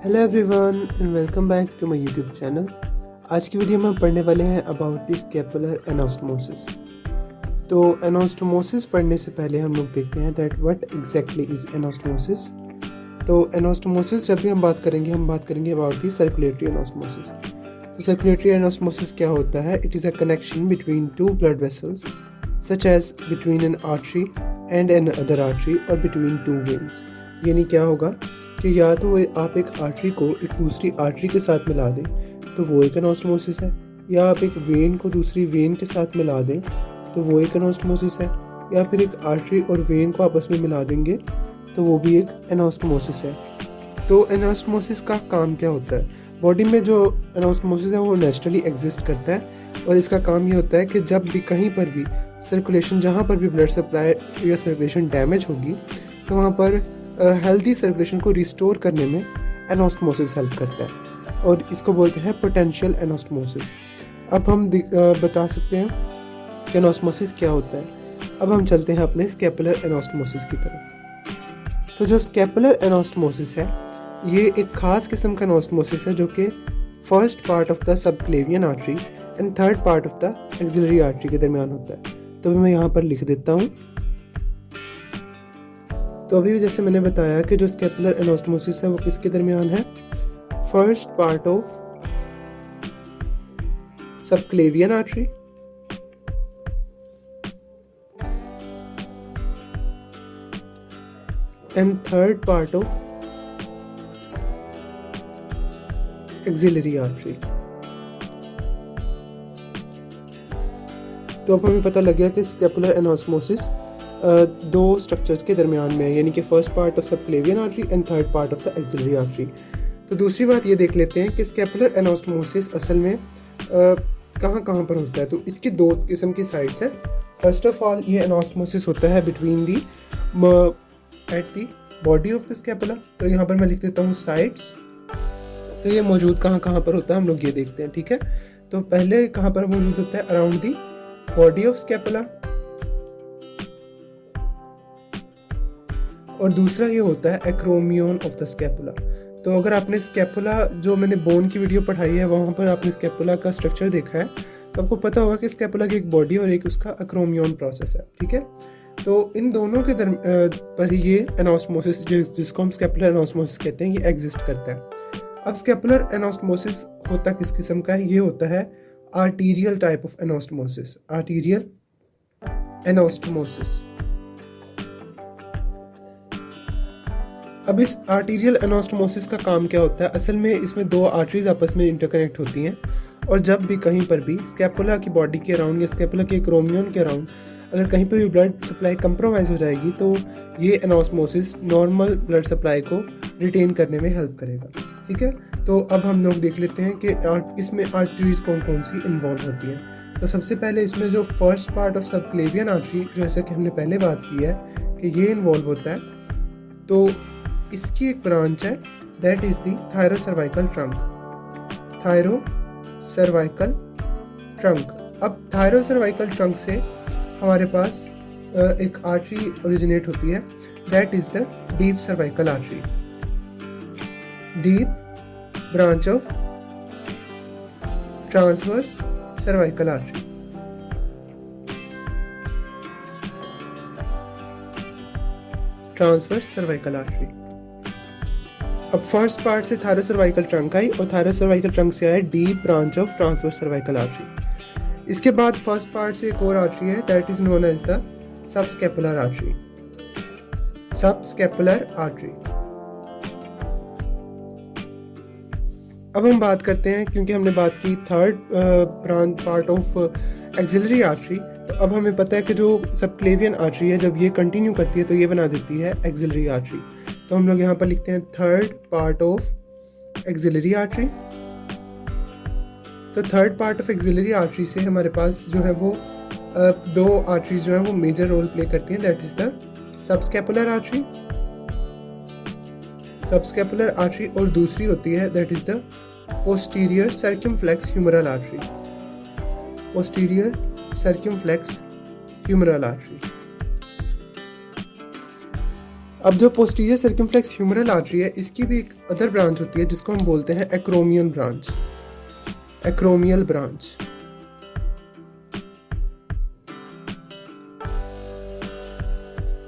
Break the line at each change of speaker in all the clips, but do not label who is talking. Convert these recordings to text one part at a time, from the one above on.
Hello everyone and welcome back to my YouTube channel. आज की video में हम पढ़ने वाले हैं अबाउट द स्कैपुलर एनास्टोमोसिस। तो एनास्टोमोसिस पढ़ने से पहले हम लोग देखते हैं that what exactly is anastomosis. तो एनास्टोमोसिस जब भी हम बात करेंगे अबाउट द सर्कुलेटरी एनास्टोमोसिस। तो सर्कुलेटरी एनास्टोमोसिस क्या होता है? It is a connection between two blood vessels such as between an artery and another artery और बिटवीन टू वेन्स। यानी क्या होगा कि या तो आप एक आर्टरी को एक दूसरी आर्टरी के साथ मिला दें तो वो एक एनास्टोमोसिस है, या आप एक वेन को दूसरी वेन के साथ मिला दें तो वो एक एनास्टोमोसिस है, या फिर एक आर्टरी और वेन को आपस में मिला देंगे तो वो भी एक एनास्टोमोसिस है। तो एनास्टोमोसिस का काम क्या होता है? बॉडी में जो एनास्टोमोसिस है वो नेचुरली एग्जिस्ट करता है और इसका काम ये होता है कि जब भी कहीं पर भी सर्कुलेशन, जहाँ पर भी ब्लड सप्लाई या सर्कुलेशन डैमेज होगी तो वहाँ पर हेल्दी सर्कुलेशन को रिस्टोर करने में एनास्टोमोसिस हेल्प करता है और इसको बोलते हैं पोटेंशियल एनास्टोमोसिस। अब हम बता सकते हैं कि एनास्टोमोसिस क्या होता है। अब हम चलते हैं अपने स्कैपुलर एनास्टोमोसिस की तरफ। तो जो स्कैपुलर एनास्टोमोसिस है ये एक खास किस्म का एनास्टोमोसिस है जो कि first part of the subclavian artery and third part of the axillary artery के दरमियान होता है। तो मैं यहाँ पर लिख देता हूँ। तो अभी जैसे मैंने बताया कि जो स्कैपुलर एनास्टोमोसिस है वो किसके दरमियान है? First part of subclavian artery and third part of axillary artery. तो अब हमें पता लग गया कि स्कैपुलर एनास्टोमोसिस दो स्ट्रक्चर्स के दरमियान में है, यानी कि first part of subclavian artery and third part of the axillary artery. तो दूसरी बात ये देख लेते हैं कि स्कैपुलर एनास्टोमोसिस असल में कहाँ कहाँ पर होता है। तो इसकी दो किस्म की साइड्स है। फर्स्ट ऑफ ऑल ये एनास्टोमोसिस होता है between the at the body of the scapula. तो यहाँ पर मैं लिख देता हूँ साइड्स। तो ये मौजूद कहाँ कहाँ पर होता है हम लोग ये देखते हैं, ठीक है। तो पहले कहाँ पर मौजूद होता है? Around the body of scapula. और दूसरा ये होता है एक्रोमियन ऑफ द स्कैपुला। तो अगर आपने स्कैपुला, जो मैंने बोन की वीडियो पढ़ाई है वहाँ पर आपने स्कैपुला का स्ट्रक्चर देखा है तो आपको पता होगा कि स्कैपुला की एक बॉडी और एक उसका एक्रोमियन प्रोसेस है, ठीक है। तो इन दोनों के पर ये एनास्टोमोसिस जिसको हम स्कैपुलर एनास्टोमोसिस कहते हैं ये एग्जिस्ट करता है। अब स्कैपुलर एनास्टोमोसिस होता किस किस्म का है? ये होता है arterial type of anastomosis. Arterial anastomosis. अब इस आर्टीरियल एनास्टोमोसिस का काम क्या होता है? असल में इसमें दो आर्टरीज आपस में इंटरकनेक्ट होती हैं और जब भी कहीं पर भी स्कैपुला की बॉडी के अराउंड या स्कैपुला के एक्रोमियन के अराउंड अगर कहीं पर भी ब्लड सप्लाई कंप्रोमाइज हो जाएगी तो ये एनास्टोमोसिस नॉर्मल ब्लड सप्लाई को रिटेन करने में हेल्प करेगा, ठीक है। तो अब हम लोग देख लेते हैं कि इसमें आर्टरीज कौन कौन सी इन्वॉल्व होती हैं। तो सबसे पहले इसमें जो first part of subclavian artery, जैसे कि हमने पहले बात की है कि ये इन्वॉल्व होता है, तो इसकी एक ब्रांच है that is the thyrocervical trunk. Thyrocervical trunk. अब थायरोसर्वाइकल ट्रंक से हमारे पास एक आर्टरी ओरिजिनेट होती है that is the deep cervical artery. Deep branch of transverse cervical artery. Transverse cervical artery. अब फर्स्ट पार्ट से थायरोसर्वाइकल ट्रंक आई और थायरोसर्वाइकल ट्रंक से आया deep branch of transverse cervical artery. इसके बाद फर्स्ट पार्ट से एक और आर्टरी है that is known as the subscapular artery. Subscapular artery. अब हम बात करते हैं, क्योंकि हमने बात की third branch part of axillary artery, तो अब हमें पता है कि जो सबक्लेवियन आर्टरी है जब ये कंटिन्यू करती है तो ये बना देती है एक्सिलरी आर्टरी। तो हम लोग यहाँ पर लिखते हैं third part of axillary artery. तो third part of axillary artery से हमारे पास जो है वो दो आर्टरीज जो है वो मेजर रोल प्ले करती हैं that is the subscapular artery. Subscapular artery और दूसरी होती है that is the posterior circumflex humeral artery. Posterior circumflex humeral artery. अब जो पोस्टीरियर सर्कमफ्लेक्स ह्यूमरल आर्टरी है, इसकी भी एक अदर ब्रांच होती है जिसको हम बोलते हैं एक्रोमियल ब्रांच। Acromial branch.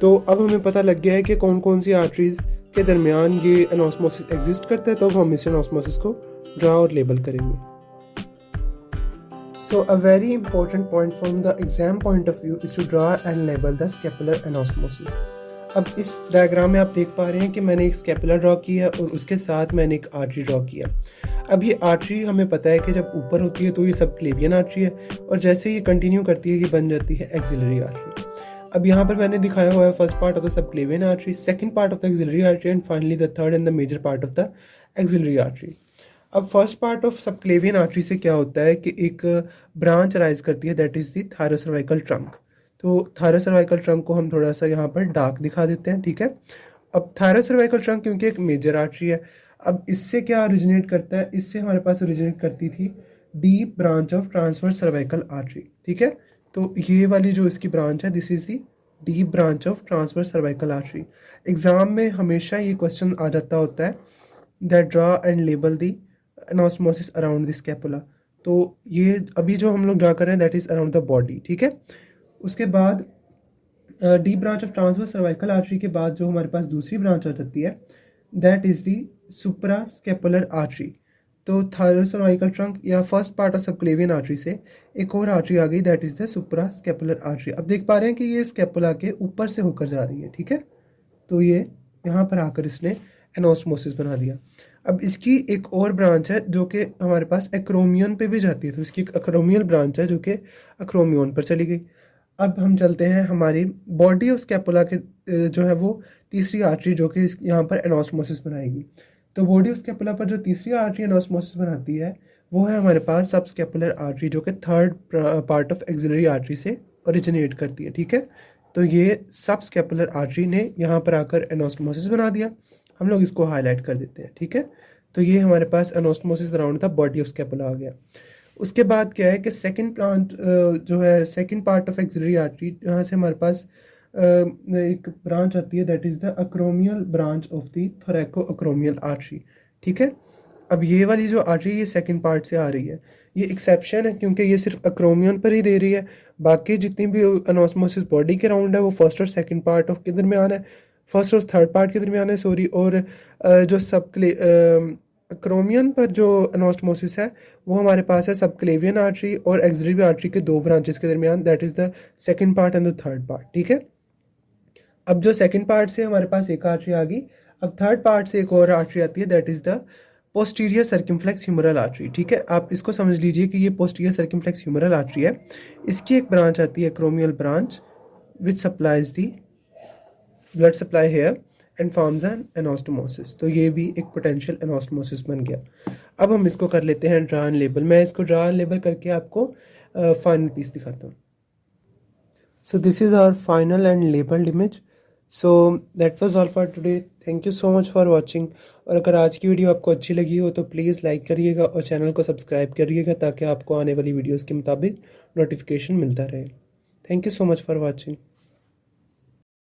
तो अब हमें पता लग गया है कि कौन कौन सी आर्टरीज के दरमियान ये एनास्मोसिस एग्जिस्ट करता है, तो अब हम इस एनास्मोसिस को ड्रा और लेबल करेंगे। So a very important point from the exam point of view is to draw and label the scapular anastomosis. अब इस डायग्राम में आप देख पा रहे हैं कि मैंने एक स्केपुलर ड्रॉ किया और उसके साथ मैंने एक आर्टरी ड्रॉ किया। अब ये आर्टरी हमें पता है कि जब ऊपर होती है तो ये सबक्लेवियन आर्टरी है, और जैसे ये कंटिन्यू करती है ये बन जाती है एक्सिलरी आर्टरी। अब यहाँ पर मैंने दिखाया हुआ है first part of the subclavian artery, second part of the axillary artery and finally the third and the major part of the axillary artery. अब first part of subclavian artery से क्या होता है कि एक ब्रांच राइज करती है, that is the thyrocervical trunk. तो थायरोसर्वाइकल ट्रंक को हम थोड़ा सा यहाँ पर डार्क दिखा देते हैं, ठीक है। अब थायरोसर्वाइकल ट्रंक क्योंकि एक मेजर आर्टरी है, अब इससे क्या ओरिजिनेट करता है, इससे हमारे पास ओरिजिनेट करती थी deep branch of transverse cervical artery, ठीक है। तो ये वाली जो इसकी ब्रांच है, this is the deep branch of transverse cervical artery. Exam में हमेशा ये क्वेश्चन आ जाता होता है that draw and label the anastomosis around the scapula. तो ये अभी जो हम लोग ड्रा कर रहे हैं that is around the body, ठीक है। उसके बाद deep branch of transverse cervical artery के बाद जो हमारे पास दूसरी ब्रांच आ जाती है that is the supra scapular artery. तो थायरोसर्वाइकल ट्रंक या first part of subclavian artery से एक और आर्टरी आ गई that is the supra scapular artery. अब देख पा रहे हैं कि ये स्कैपुला के ऊपर से होकर जा रही है, ठीक है। तो ये यहाँ पर आकर इसने एनास्मोसिस बना दिया। अब इसकी एक और ब्रांच है जो कि हमारे पास एक्रोमियन पे भी जाती है, तो इसकी एक एक्रोमियल ब्रांच है जो कि एक्रोमियन पर चली गई। अब हम चलते हैं हमारी बॉडी ऑफ स्कैपुला के जो है वो तीसरी आर्टरी जो कि यहाँ पर एनास्मोसिस बनाएगी। तो बॉडी ऑफ स्कैपुला पर जो तीसरी आर्टरी एनास्मोसिस बनाती है वो है हमारे पास सब स्कैपुलर आर्टरी जो कि third part of axillary artery से ओरिजिनेट करती है, ठीक है। तो ये सब स्कैपुलर आर्टरी ने यहाँ पर आकर एनास्मोसिस बना दिया। हम लोग इसको हाईलाइट कर देते हैं, ठीक है। तो ये हमारे पास anastomosis around the body of scapula आ गया। उसके बाद क्या है कि सेकंड प्लांट जो है second part of axillary artery, यहाँ से हमारे पास एक ब्रांच आती है that is the अक्रोमियल branch of the थोरैको अक्रोमियल artery, ठीक है। अब ये वाली जो आर्टरी ये सेकंड पार्ट से आ रही है, ये एक्सेप्शन है क्योंकि ये सिर्फ अक्रोमियन पर ही दे रही है। बाकी जितनी भी एनास्मोसिस बॉडी के राउंड है वो फर्स्ट और सेकंड पार्ट ऑफ के दरमियान है, फर्स्ट और थर्ड पार्ट के दरमियान है, सॉरी। और जो अक्रोमियन पर जो एनास्मोसिस है वो हमारे पास है सबक्लेवियन आर्टरी और एक्सिलरी आर्टरी के दो ब्रांचेस के दरमियान, that is the second part and the third part, ठीक है। अब जो सेकंड पार्ट से हमारे पास एक आर्टरी आ गई, अब थर्ड पार्ट से एक और आर्टरी आती है that is the posterior circumflex humeral artery, ठीक है। आप इसको समझ लीजिए कि ये पोस्टीरियर सर्कमफ्लेक्स ह्यूमरल आर्टरी है। इसकी एक ब्रांच आती है acromial branch which supplies the blood supply here and forms an anastomosis. तो ये भी एक पोटेंशियल एनास्टोमोसिस बन गया। अब हम इसको कर लेते हैं ड्रा एंड लेबल। मैं इसको ड्रा एंड लेबल करके आपको फाइनल पीस दिखाता हूँ। So this is our final and labeled image. So that was all for today. Thank you so much for watching. और अगर आज की वीडियो आपको अच्छी लगी हो तो प्लीज़ लाइक करिएगा और चैनल को सब्सक्राइब करिएगा ताकि आपको आने वाली वीडियोस के मुताबिक नोटिफिकेशन मिलता रहे। Thank you so much for watching.